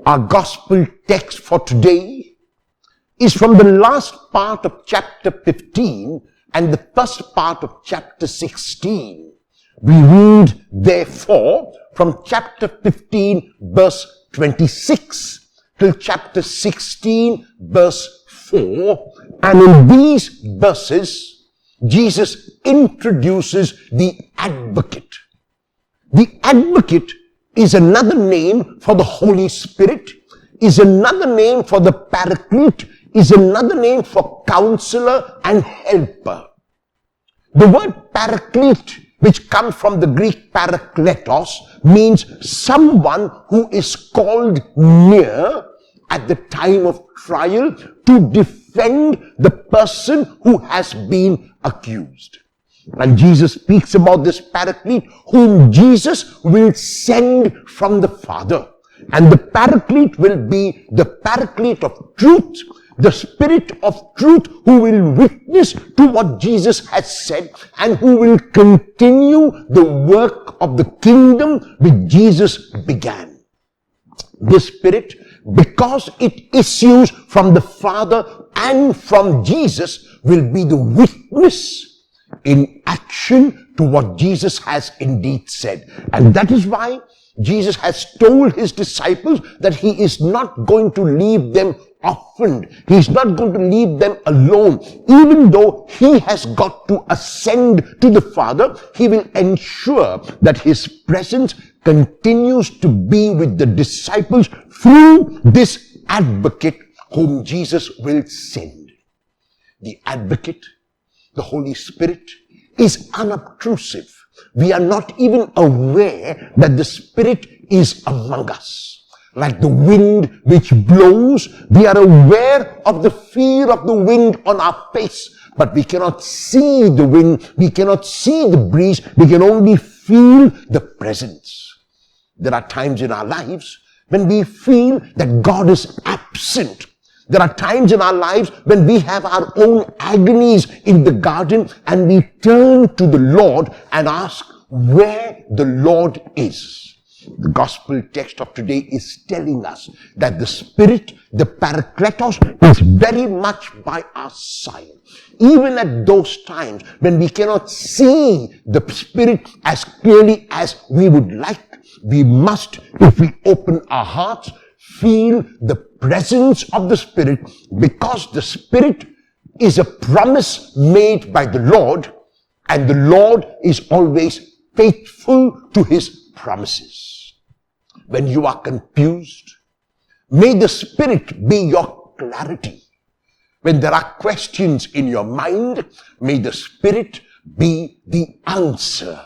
Our gospel text for today is from the last part of chapter 15 and the first part of chapter 16. We read, therefore, from chapter 15 verse 26 till chapter 16 verse 4. And in these verses, Jesus introduces the advocate. The advocate is another name for the Holy Spirit, is another name for the Paraclete, is another name for counselor and helper. The word Paraclete, which comes from the Greek parakletos, means someone who is called near at the time of trial to defend the person who has been accused. And Jesus speaks about this Paraclete whom Jesus will send from the Father. And the Paraclete will be the Paraclete of truth, the Spirit of truth who will witness to what Jesus has said and who will continue the work of the kingdom which Jesus began. This Spirit, because it issues from the Father and from Jesus, will be the witness in action to what Jesus has indeed said. And that is why Jesus has told his disciples that he is not going to leave them orphaned. He is not going to leave them alone. Even though he has got to ascend to the Father, he will ensure that his presence continues to be with the disciples through this advocate whom Jesus will send. The advocate, the Holy Spirit, is unobtrusive. We are not even aware that the Spirit is among us. Like the wind which blows, we are aware of the fear of the wind on our face, but we cannot see the wind, we cannot see the breeze, we can only feel the presence. There are times in our lives when we feel that God is absent. There are times in our lives when we have our own agonies in the garden and we turn to the Lord and ask where the Lord is. The gospel text of today is telling us that the Spirit, the Parakletos, is very much by our side. Even at those times when we cannot see the Spirit as clearly as we would like, we must, if we open our hearts, feel the presence of the Spirit, because the Spirit is a promise made by the Lord, and the Lord is always faithful to his promises. When you are confused, may the Spirit be your clarity. When there are questions in your mind, may the Spirit be the answer.